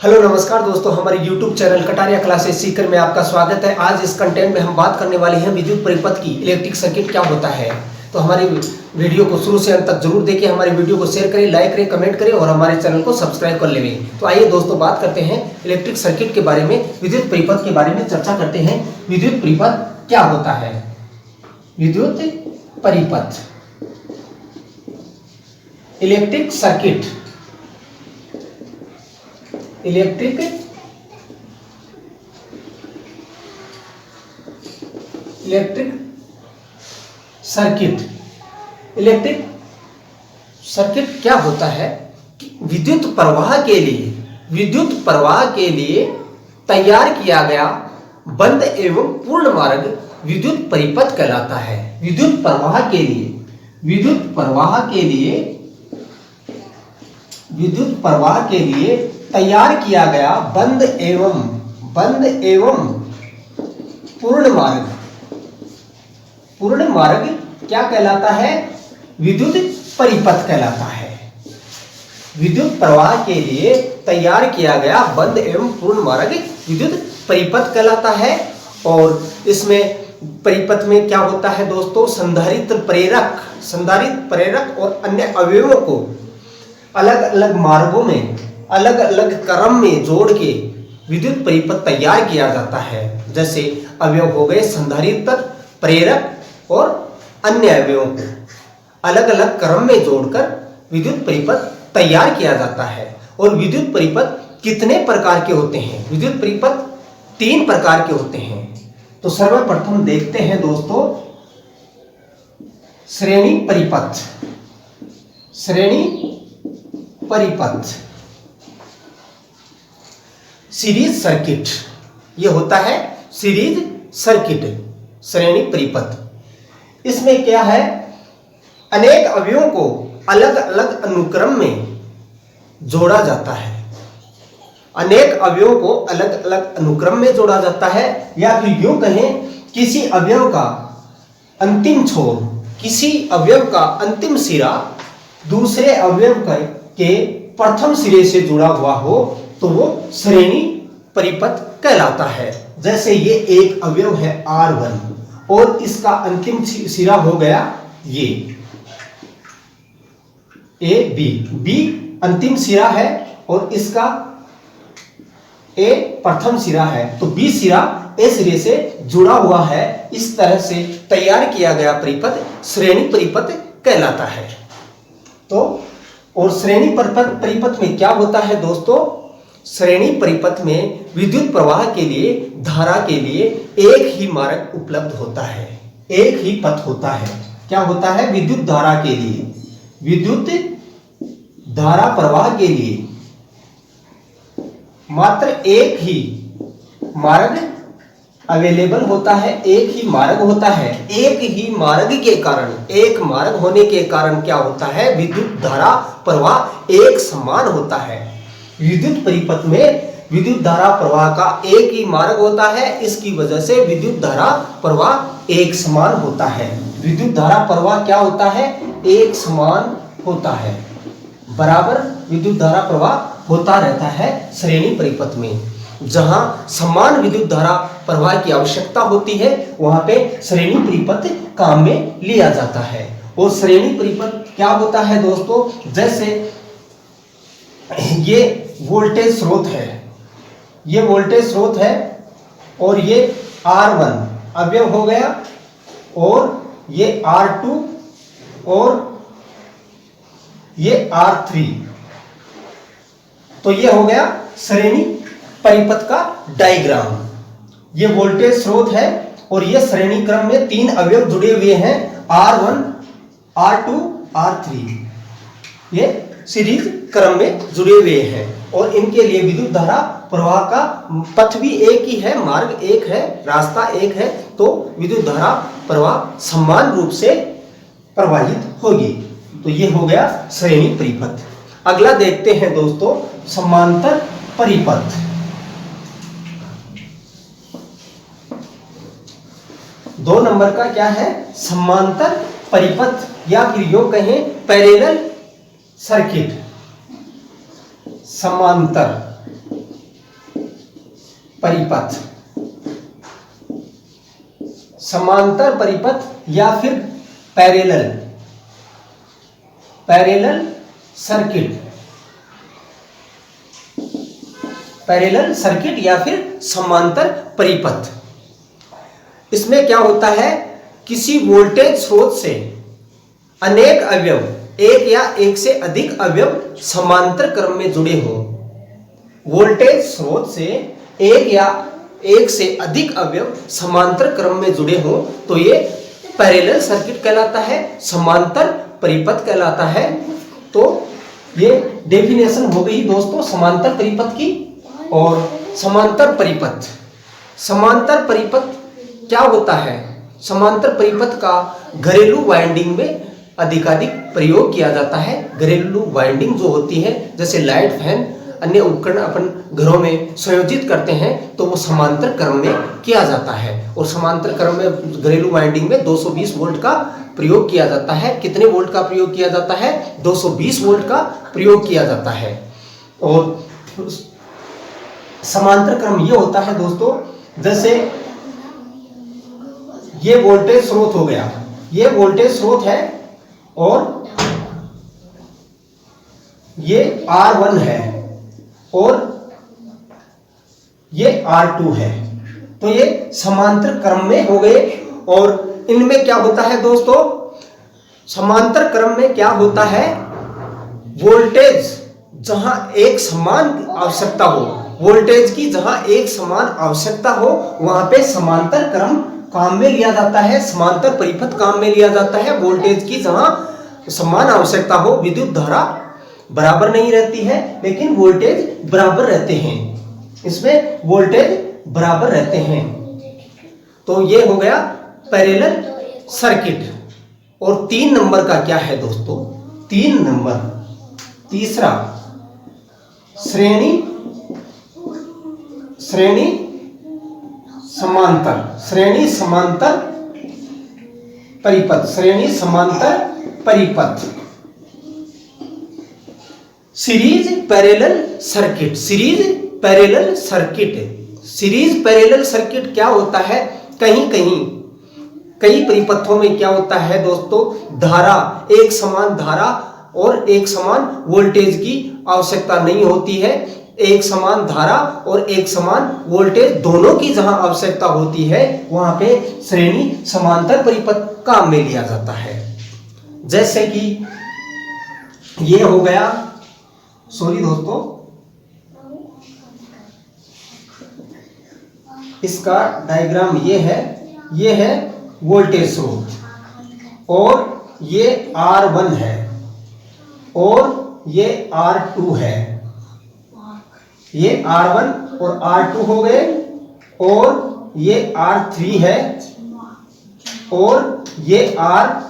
Hello नमस्कार दोस्तों, हमारे YouTube channel Kataria classes Sikar में आपका स्वागत है। आज इस कंटेंट में हम बात करने वाले हैं विद्युत परिपथ की, इलेक्ट्रिक सर्किट क्या होता है। तो हमारी वीडियो को शुरू से अंत तक जरूर देखें, हमारी वीडियो को शेयर करें, लाइक करें, कमेंट करें और हमारे चैनल को सब्सक्राइब कर लें। तो आइए दोस्तों बात करते हैं इलेक्ट्रिक सर्किट के बारे में, विद्युत परिपथ के बारे में चर्चा करते हैं। विद्युत परिपथ क्या होता है। विद्युत परिपथ, electric circuit, electric circuit, electric circuit क्या होता है कि विद्युत प्रवाह के लिए तैयार किया गया बंद एवं पूर्ण मार्ग विद्युत परिपथ कहलाता है। विद्युत प्रवाह के लिए तैयार किया गया बंद एवं पूर्ण मार्ग क्या कहलाता है। विद्युत परिपथ कहलाता है। विद्युत प्रवाह के लिए तैयार किया गया बंद एवं पूर्ण मार्ग विद्युत परिपथ कहलाता है। और इसमें परिपथ में क्या होता है दोस्तों, संधारित्र प्रेरक और अन्य अवयवों को अलग अलग मार्गों में अलग अलग क्रम में जोड़ के विद्युत परिपथ तैयार किया जाता है। जैसे अवयव हो गए संधारित्र, प्रेरक और अन्य अवयवों को अलग अलग क्रम में जोड़कर विद्युत परिपथ तैयार किया जाता है। और विद्युत परिपथ कितने प्रकार के होते हैं। विद्युत परिपथ 3 प्रकार के होते हैं। तो सर्वप्रथम देखते हैं दोस्तों श्रेणी परिपथ, सीरीज सर्किट। यह होता है सीरीज सर्किट, श्रेणी परिपथ। इसमें क्या है, अनेक अवयवों को अलग अलग अनुक्रम में जोड़ा जाता है। अनेक अवयवों को अलग अलग अनुक्रम में जोड़ा जाता है, या फिर यूं कहें किसी अवयव का अंतिम छोर, किसी अवयव का अंतिम सिरा दूसरे अवयव के प्रथम सिरे से जुड़ा हुआ हो तो वो श्रेणी परिपथ कहलाता है। जैसे ये एक अवयव है R1 और इसका अंतिम सिरा हो गया ये B अंतिम सिरा है और इसका A प्रथम सिरा है, तो B सिरा A सिरे से जुड़ा हुआ है। इस तरह से तैयार किया गया परिपथ श्रेणी परिपथ कहलाता है। तो और श्रेणी परिपथ में क्या होता है दोस्तों, श्रेणी परिपथ में विद्युत प्रवाह के लिए, धारा के लिए एक ही मार्ग उपलब्ध होता है, एक ही पथ होता है। क्या होता है, विद्युत धारा के लिए, विद्युत धारा प्रवाह के लिए मात्र एक ही मार्ग अवेलेबल होता है, एक ही मार्ग होता है। एक ही मार्ग के कारण, एक मार्ग होने के कारण क्या होता है, विद्युत धारा प्रवाह एक समान होता है। विद्युत परिपथ में विद्युत धारा प्रवाह का एक ही मार्ग होता है, इसकी वजह से विद्युत धारा प्रवाह एक समान होता है। विद्युत धारा प्रवाह क्या होता है, एक समान होता है, बराबर विद्युत धारा प्रवाह होता रहता है श्रेणी परिपथ में। जहां समान विद्युत धारा प्रवाह की आवश्यकता होती है वहां पे श्रेणी परिपथ काम में लिया जाता है। और श्रेणी परिपथ क्या होता है दोस्तों, जैसे ये वोल्टेज स्रोत है, ये वोल्टेज स्रोत है और ये R1 अवयव हो गया और ये R2 और ये R3, तो ये हो गया श्रेणी परिपथ का डायग्राम। ये वोल्टेज स्रोत है और ये श्रेणी क्रम में 3 अवयव जुड़े हुए हैं, R1, R2, R3, ये सीरीज क्रम में जुड़े हुए हैं। और इनके लिए विद्युत धारा प्रवाह का पथ भी एक ही है, मार्ग एक है, रास्ता एक है, तो विद्युत धारा प्रवाह समान रूप से प्रवाहित होगी। तो ये हो गया श्रेणी परिपथ। अगला देखते हैं दोस्तों समांतर परिपथ। दो नंबर का क्या है, समांतर परिपथ, या फिर यूं कहें पैरेलल सर्किट। समांतर परिपथ, समांतर परिपथ या फिर पैरेलल सर्किट, पैरेलल सर्किट या फिर समांतर परिपथ। इसमें क्या होता है, किसी वोल्टेज स्रोत से अनेक अवयव, एक या एक से अधिक अवयव समांतर क्रम में जुड़े हों। वोल्टेज स्रोत से एक या एक से अधिक अवयव समांतर क्रम में जुड़े हों तो ये पैरेलल सर्किट कहलाता है, समांतर परिपथ कहलाता है। तो ये डेफिनेशन हो गई दोस्तों समांतर परिपथ की। और समांतर परिपथ, समांतर परिपथ क्या होता है? समांतर परिपथ का घरेलू वाइंडिंग में अधिकाधिक प्रयोग किया जाता है। घरेलू वाइंडिंग जो होती है, जैसे लाइट, फैन, अन्य उपकरण अपन घरों में संयोजित करते हैं तो वो समांतर क्रम में किया जाता है। और समांतर क्रम में घरेलू वाइंडिंग में 220 वोल्ट का प्रयोग किया जाता है। कितने वोल्ट का प्रयोग किया जाता है? 220 वोल्ट का प्रयोग किया जाता है। और समांतर क्रम ये होता है दोस्तों, जैसे ये वोल्टेज स्रोत हो गया, ये वोल्टेज स्रोत है और ये R1 है और ये R2 है। तो ये समांतर क्रम में हो गए। और इनमें क्या होता है दोस्तों, समांतर क्रम में क्या होता है, वोल्टेज जहां एक समान आवश्यकता हो, वोल्टेज की जहां एक समान आवश्यकता हो वहां पे समांतर क्रम काम में लिया जाता है, समांतर परिपथ काम में लिया जाता है। वोल्टेज की जहां समान आवश्यकता हो, विद्युत धारा बराबर नहीं रहती है लेकिन वोल्टेज बराबर रहते हैं, इसमें वोल्टेज बराबर रहते हैं। तो ये हो गया पैरेलल सर्किट। और 3 नंबर का क्या है दोस्तों? 3 नंबर, तीसरा श्रेणी समांतर, श्रेणी समांतर परिपथ, श्रेणी समांतर परिपथ। Series parallel circuit, series parallel circuit, series parallel circuit क्या होता है? कई परिपथों में क्या होता है दोस्तों, धारा, एक समान धारा और एक समान वोल्टेज की आवश्यकता नहीं होती है। एक समान धारा और एक समान वोल्टेज दोनों की जहां आवश्यकता होती है वहां पे श्रेणी समांतर परिपथ काम में लिया जाता है। जैसे कि ये हो गया, सॉरी दोस्तों, इसका डायग्राम ये है वोल्टेज स्रोत और ये R1 है और ये R2 है। ये R1 और R2 हो गए और ये R3 है और ये R4।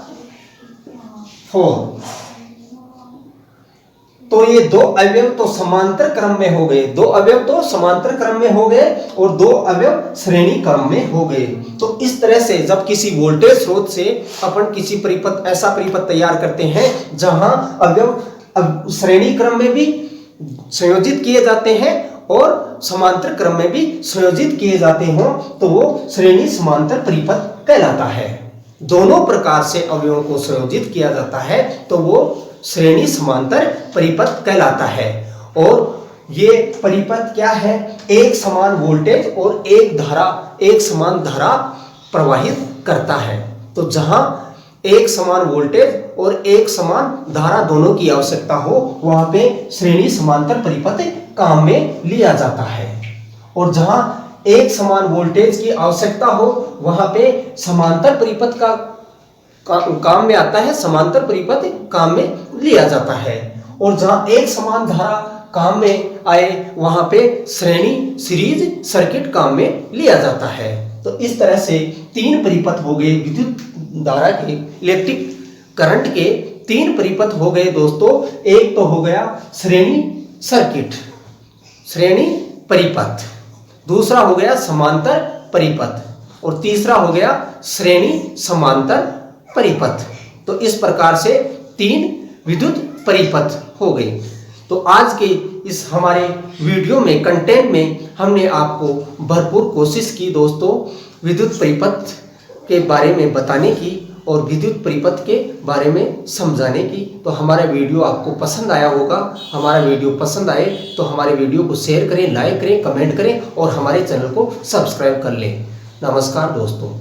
तो ये 2 अवयव तो समांतर क्रम में हो गए, 2 अवयव तो समांतर क्रम में हो गए और 2 अवयव श्रेणी क्रम में हो गए। तो इस तरह से जब किसी वोल्टेज स्रोत से अपन किसी परिपथ, ऐसा परिपथ तैयार करते हैं जहां अवयव श्रेणी क्रम में भी संयोजित किए जाते हैं और समांतर क्रम में भी संयोजित किए जाते हों तो वो श्रेणी समांतर परिपथ कहलाता है। दोनों प्रकार से अवयवों को संयोजित किया जाता है तो वो श्रेणी समांतर परिपथ कहलाता है। और ये परिपथ क्या है? एक समान वोल्टेज और एक समान धारा प्रवाहित करता है। तो जहां एक समान वोल्टेज और एक समान धारा दोनों की आवश्यकता हो वहां पे श्रेणी समांतर परिपथ काम में लिया जाता है। और जहां एक समान वोल्टेज की आवश्यकता हो वहां पे समांतर परिपथ का काम में आता है, समांतर परिपथ काम में लिया जाता है। और जहां एक समान धारा काम में आए वहां पे श्रेणी सीरीज सर्किट काम में लिया जाता है। तो इस तरह से 3 परिपथ हो गए, विद्युत धारा के, इलेक्ट्रिक करंट के 3 परिपथ हो गए दोस्तों। एक तो हो गया श्रेणी सर्किट, श्रेणी परिपथ, दूसरा हो गया समांतर परिपथ और तीसरा हो गया श्रेणी समांतर परिपथ। तो इस प्रकार से 3 विद्युत परिपथ हो गए। तो आज के इस हमारे वीडियो में कंटेंट में हमने आपको भरपूर कोशिश की दोस्तों विद्युत परिपथ के बारे में बताने की और विद्युत परिपथ के बारे में समझाने की। तो हमारा वीडियो आपको पसंद आया होगा। हमारा वीडियो पसंद आए तो हमारे वीडियो को शेयर करें, लाइक करें, कमेंट करें और हमारे चैनल को सब्सक्राइब कर लें। नमस्कार दोस्तों।